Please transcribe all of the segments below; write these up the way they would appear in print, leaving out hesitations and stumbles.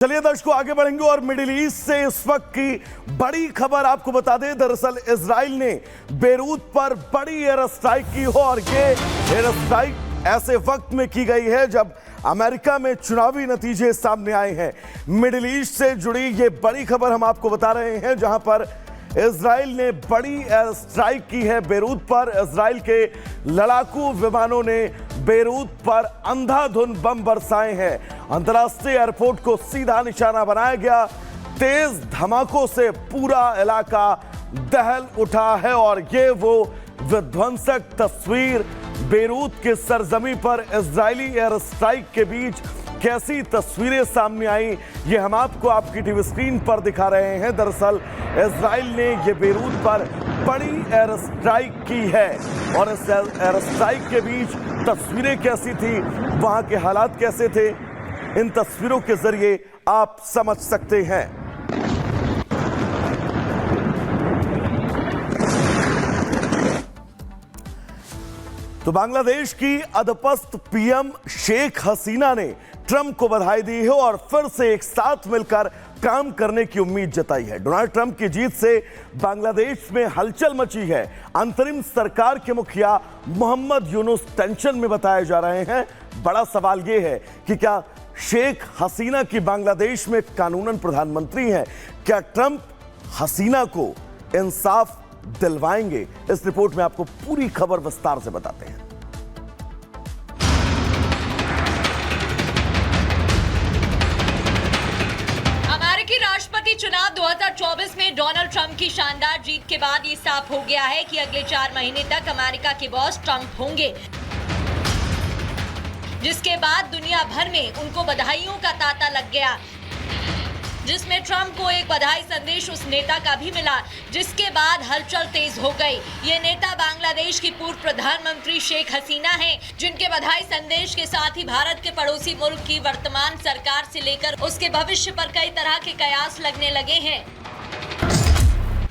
चलिए दर्शकों आगे बढ़ेंगे और मिडिल ईस्ट से इस वक्त की बड़ी खबर आपको बता दें। दरअसल इजराइल ने बेरूत पर बड़ी एयर स्ट्राइक की हो और ये एयर स्ट्राइक ऐसे वक्त में की गई है जब अमेरिका में चुनावी नतीजे सामने आए हैं। मिडिल ईस्ट से जुड़ी ये बड़ी खबर हम आपको बता रहे हैं, जहां पर इजराइल ने बड़ी एयर स्ट्राइक की है बेरूत पर। इजराइल के लड़ाकू विमानों ने बेरूत पर अंधाधुंध बम बरसाए हैं। अंतर्राष्ट्रीय एयरपोर्ट को सीधा निशाना बनाया गया। तेज धमाकों से पूरा इलाका दहल उठा है और ये वो विध्वंसक तस्वीर बेरूत के सरजमी पर इजरायली एयर स्ट्राइक के बीच कैसी तस्वीरें सामने आई, ये हम आपको आपकी टीवी स्क्रीन पर दिखा रहे हैं। दरअसल इजराइल ने ये बेरूत पर बड़ी एयर स्ट्राइक की है और इस एयर स्ट्राइक के बीच तस्वीरें कैसी थी, वहां के हालात कैसे थे, इन तस्वीरों के जरिए आप समझ सकते हैं। तो बांग्लादेश की अदपस्त पीएम शेख हसीना ने ट्रंप को बधाई दी है और फिर से एक साथ मिलकर काम करने की उम्मीद जताई है। डोनाल्ड ट्रंप की जीत से बांग्लादेश में हलचल मची है। अंतरिम सरकार के मुखिया मोहम्मद यूनुस टेंशन में बताए जा रहे हैं। बड़ा सवाल यह है कि क्या शेख हसीना की बांग्लादेश में कानूनन प्रधानमंत्री हैं? क्या ट्रंप हसीना को इंसाफ दिलवाएंगे? इस रिपोर्ट में आपको पूरी खबर विस्तार से बताते हैं। अमेरिकी राष्ट्रपति चुनाव 2024 में डोनाल्ड ट्रंप की शानदार जीत के बाद ये साफ हो गया है कि अगले 4 महीने तक अमेरिका के बॉस ट्रंप होंगे, जिसके बाद दुनिया भर में उनको बधाइयों का तांता लग गया, जिसमें ट्रंप को एक बधाई संदेश उस नेता का भी मिला, जिसके बाद हलचल तेज हो गई। ये नेता बांग्लादेश की पूर्व प्रधानमंत्री शेख हसीना हैं, जिनके बधाई संदेश के साथ ही भारत के पड़ोसी मुल्क की वर्तमान सरकार से लेकर उसके भविष्य पर कई तरह के कयास लगने लगे हैं।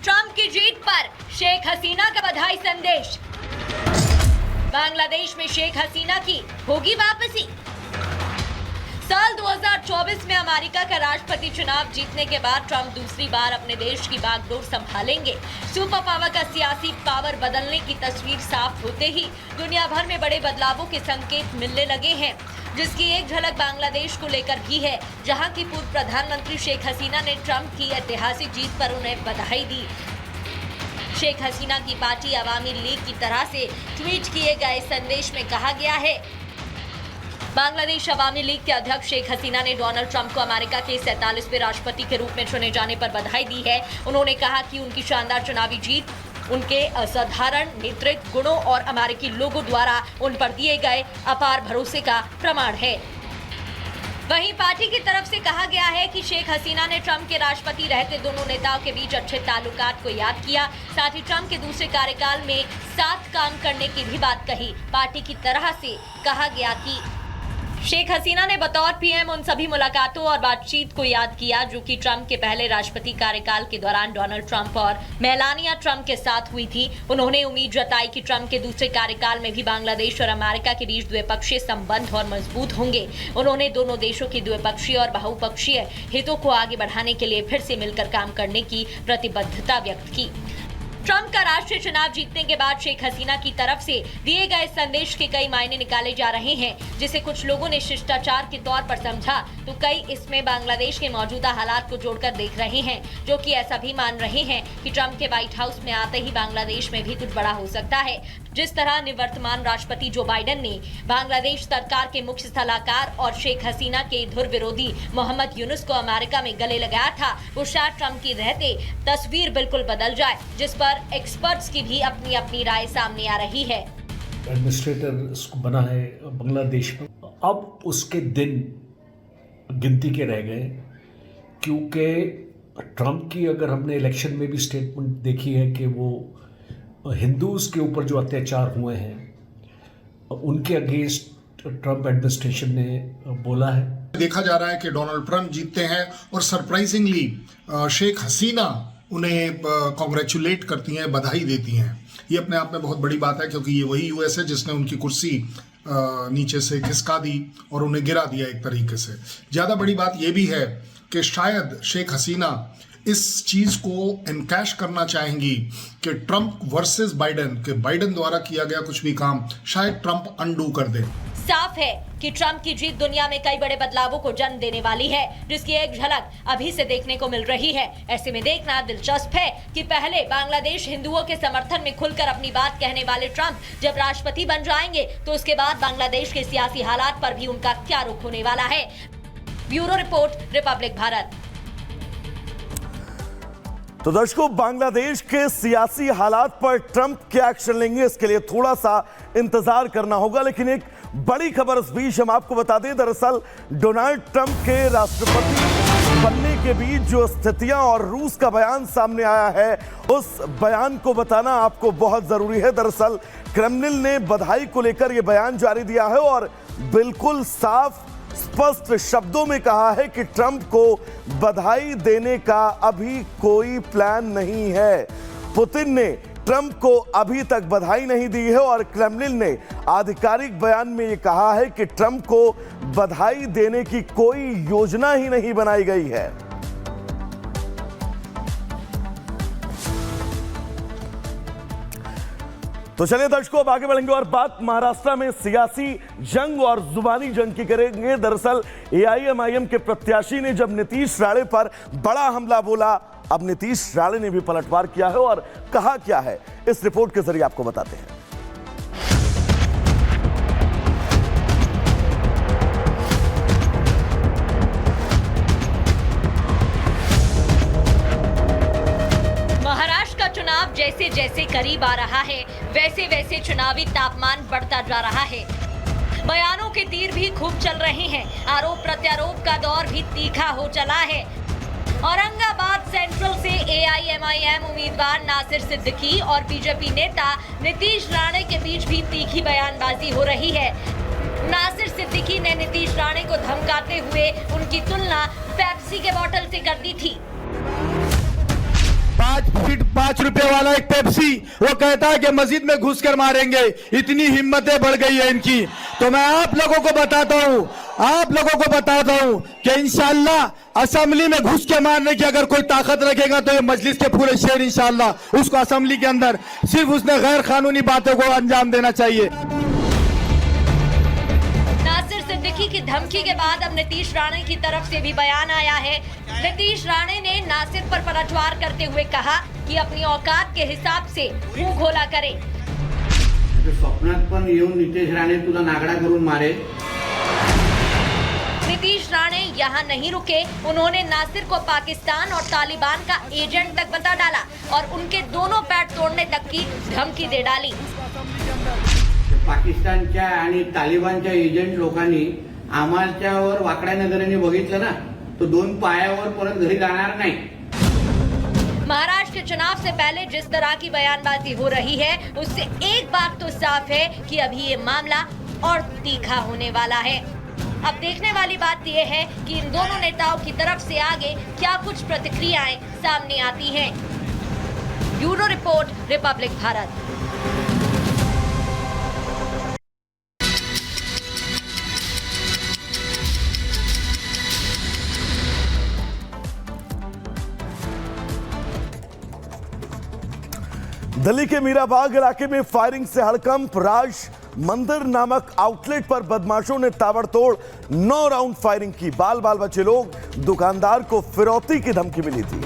ट्रंप की जीत पर शेख हसीना का बधाई संदेश। बांग्लादेश में शेख हसीना की होगी वापसी। साल 2024 में अमेरिका का राष्ट्रपति चुनाव जीतने के बाद ट्रंप दूसरी बार अपने देश की बागडोर संभालेंगे। सुपर पावर का सियासी पावर बदलने की तस्वीर साफ होते ही दुनिया भर में बड़े बदलावों के संकेत मिलने लगे हैं, जिसकी एक झलक बांग्लादेश को लेकर भी है, जहां की पूर्व प्रधानमंत्री शेख हसीना ने ट्रंप की ऐतिहासिक जीत पर उन्हें बधाई दी। शेख हसीना की पार्टी अवामी लीग की तरह से ट्वीट किए गए संदेश में कहा गया है, बांग्लादेश अवामी लीग के अध्यक्ष शेख हसीना ने डोनाल्ड ट्रंप को अमेरिका के 47वें राष्ट्रपति के रूप में चुने जाने पर बधाई दी है। उन्होंने कहा कि उनकी शानदार चुनावी जीत उनके असाधारण नेतृत्व गुणों और अमेरिकी लोगों द्वारा उन पर दिए गए अपार भरोसे का प्रमाण है। वहीं पार्टी की तरफ से कहा गया है कि शेख हसीना ने ट्रंप के राष्ट्रपति रहते दोनों नेताओं के बीच अच्छे ताल्लुकात को याद किया, साथ ही ट्रंप के दूसरे कार्यकाल में साथ काम करने की भी बात कही। पार्टी की तरह से कहा गया कि शेख हसीना ने बतौर पीएम उन सभी मुलाकातों और बातचीत को याद किया जो कि ट्रंप के पहले राष्ट्रपति कार्यकाल के दौरान डोनाल्ड ट्रंप और मेलानिया ट्रंप के साथ हुई थी। उन्होंने उम्मीद जताई कि ट्रंप के दूसरे कार्यकाल में भी बांग्लादेश और अमेरिका के बीच द्विपक्षीय संबंध और मजबूत होंगे। उन्होंने दोनों देशों की द्विपक्षीय और बहुपक्षीय हितों को आगे बढ़ाने के लिए फिर से मिलकर काम करने की प्रतिबद्धता व्यक्त की। ट्रंप का राष्ट्रीय चुनाव जीतने के बाद शेख हसीना की तरफ से दिए गए संदेश के कई मायने निकाले जा रहे हैं, जिसे कुछ लोगों ने शिष्टाचार के तौर पर समझा तो कई इसमें बांग्लादेश के मौजूदा हालात को जोड़कर देख रहे हैं, जो कि ऐसा भी मान रहे हैं कि ट्रंप के व्हाइट हाउस में आते ही बांग्लादेश में भी कुछ बड़ा हो सकता है। जिस तरह निवर्तमान राष्ट्रपति जो बाइडेन ने बांग्लादेश सरकार के मुख्य सलाहकार और शेख हसीना के धुर विरोधी मोहम्मद यूनुस को अमेरिका में गले लगाया था, वो शायद ट्रंप की रहते तस्वीर बिल्कुल बदल जाए, जिस पर एक्सपर्ट्स की भी अपनी अपनी राय सामने आ रही है। एडमिनिस्ट्रेटर बना है बांग्लादेश में, अब उसके दिन गिनती के रह गए, क्योंकि ट्रंप की अगर हमने इलेक्शन में भी स्टेटमेंट देखी है कि वो हिंदूज के ऊपर जो अत्याचार हुए हैं उनके अगेंस्ट ट्रंप एडमिनिस्ट्रेशन ने बोला है। देखा जा रहा है कि डोनाल्ड ट्रंप जीतते हैं और सरप्राइजिंगली शेख हसीना उन्हें कॉन्ग्रेचुलेट करती हैं, बधाई देती हैं। ये अपने आप में बहुत बड़ी बात है, क्योंकि ये वही यूएस है जिसने उनकी कुर्सी नीचे से खिसका दी और उन्हें गिरा दिया एक तरीके से। ज़्यादा बड़ी बात यह भी है कि शायद शेख हसीना इस चीज को एनकैश करना चाहेंगी कि ट्रंप वर्सेस बाइडेन, कि बाइडेन द्वारा किया गया कुछ भी काम शायद ट्रंप अनडू कर दे। साफ है कि ट्रंप की जीत दुनिया में कई बड़े बदलावों को जन्म देने वाली है, जिसकी एक झलक अभी से देखने को मिल रही है। ऐसे में देखना दिलचस्प है कि पहले बांग्लादेश हिंदुओं के समर्थन में खुलकर अपनी बात कहने वाले ट्रंप जब राष्ट्रपति बन जाएंगे तो उसके बाद बांग्लादेश के सियासी हालात पर भी उनका क्या रुख होने वाला है। Bureau report, Republic Bharat. तो दर्शकों, बांग्लादेश के सियासी हालात पर ट्रंप क्या एक्शन लेंगे इसके लिए थोड़ा सा इंतजार करना होगा, लेकिन एक बड़ी खबर इस बीच हम आपको बता दें। दरअसल डोनाल्ड ट्रंप के राष्ट्रपति बनने के बीच जो स्थितियां और रूस का बयान सामने आया है, उस बयान को बताना आपको बहुत जरूरी है। दरअसल क्रेमलिन ने बधाई को लेकर यह बयान जारी दिया है और बिल्कुल साफ स्पष्ट शब्दों में कहा है कि ट्रंप को बधाई देने का अभी कोई प्लान नहीं है। पुतिन ने ट्रंप को अभी तक बधाई नहीं दी है और क्रेमलिन ने आधिकारिक बयान में यह कहा है कि ट्रंप को बधाई देने की कोई योजना ही नहीं बनाई गई है। तो चलिए दर्शकों, अब आगे बढ़ेंगे और बात महाराष्ट्र में सियासी जंग और जुबानी जंग की करेंगे। दरअसल एआईएमआईएम के प्रत्याशी ने जब नीतीश राणे पर बड़ा हमला बोला, अब नीतीश राणे ने भी पलटवार किया है और कहा क्या है, इस रिपोर्ट के जरिए आपको बताते हैं। जैसे जैसे करीब आ रहा है वैसे वैसे चुनावी तापमान बढ़ता जा रहा है। बयानों के तीर भी खूब चल रहे हैं। आरोप प्रत्यारोप का दौर भी तीखा हो चला है। औरंगाबाद सेंट्रल से एआईएमआईएम उम्मीदवार नासिर सिद्दीकी और बीजेपी नेता नीतीश राणे के बीच भी तीखी बयानबाजी हो रही है। नासिर सिद्दीकी ने नीतीश राणे को धमकाते हुए उनकी तुलना पेप्सी के बोतल से कर दी थी। 5 फीट 5 रुपए वाला एक पेप्सी, वो कहता है कि मस्जिद में घुसकर मारेंगे। इतनी हिम्मतें बढ़ गई है इनकी। तो मैं आप लोगों को बताता हूं कि इंशाल्लाह असेंबली में घुस के मारने की अगर कोई ताकत रखेगा तो ये मजलिस के पूरे शेर इंशाल्लाह उसको असेंबली के अंदर सिर्फ उसने गैर कानूनी बातों को अंजाम देना चाहिए। नासिर सिद्दीकी की धमकी के बाद अब नीतीश राणे की तरफ से भी बयान आया है। नीतीश राणे ने नासिर पर पलटवार करते हुए कहा कि अपनी औकात के हिसाब से मुंह खोला करे। स्वप्नात पण येऊन नीतीश राणे तुला नागडा करून मारे। नीतीश राणे यहाँ नहीं रुके, उन्होंने नासिर को पाकिस्तान और तालिबान का एजेंट तक बता डाला और उनके दोनों पैर तोड़ने तक की धमकी दे डाली। पाकिस्तानच्या आणि तालिबानच्या एजंट लोकांनी आम्हाच्यावर वाकड्या नजरेने बघितलं ना, तो 2 पायावर परत घरी जाणार नाही। महाराष्ट्र के चुनाव से पहले जिस तरह की बयानबाजी हो रही है, उससे एक बात तो साफ है कि अभी ये मामला और तीखा होने वाला है। अब देखने वाली बात यह है कि इन दोनों नेताओं की तरफ से आगे क्या कुछ प्रतिक्रियाएं सामने आती हैं। Bureau report, Republic Bharat. Delhi के मीराबाग इलाके में फायरिंग से हड़कंप। राज मंदिर नामक आउटलेट पर बदमाशों ने ताबड़तोड़ 9 राउंड फायरिंग की। बाल बाल बचे लोग, दुकानदार को फिरौती की धमकी मिली थी।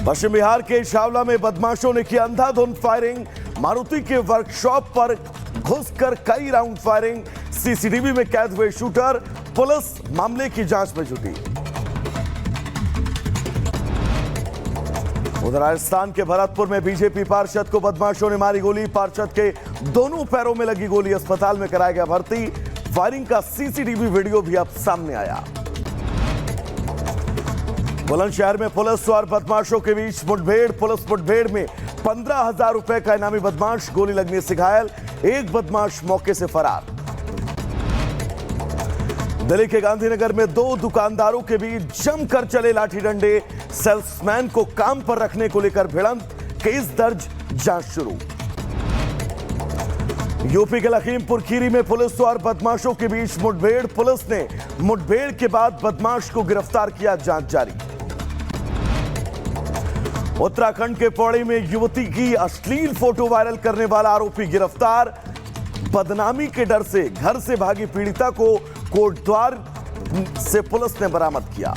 पश्चिम बिहार के शावला में बदमाशों ने की अंधाधुंध फायरिंग। मारुति के वर्कशॉप पर घुसकर कई राउंड फायरिंग। सीसीटीवी में कैद हुए शूटर। पुलिस मामले की जांच में जुटी। उधर राजस्थान के भरतपुर में बीजेपी पार्षद को बदमाशों ने मारी गोली। पार्षद के दोनों पैरों में लगी गोली, अस्पताल में कराया गया भर्ती। फायरिंग का सीसीटीवी वीडियो भी अब सामने आया। बुलंदशहर में पुलिस और बदमाशों के बीच मुठभेड़। पुलिस मुठभेड़ में 15,000 रुपए का इनामी बदमाश गोली लगने से घायल। एक बदमाश मौके से फरार। दिल्ली के गांधीनगर में 2 दुकानदारों के बीच जमकर चले लाठी डंडे। सेल्समैन को काम पर रखने को लेकर भिड़ंत। केस दर्ज, जांच शुरू। यूपी के लखीमपुर खीरी में पुलिस और बदमाशों के बीच मुठभेड़। पुलिस ने मुठभेड़ के बाद बदमाश को गिरफ्तार किया, जांच जारी। उत्तराखंड के पौड़ी में युवती की अश्लील फोटो वायरल करने वाला आरोपी गिरफ्तार। बदनामी के डर से घर से भागी पीड़िता को कोटद्वार से पुलिस ने बरामद किया।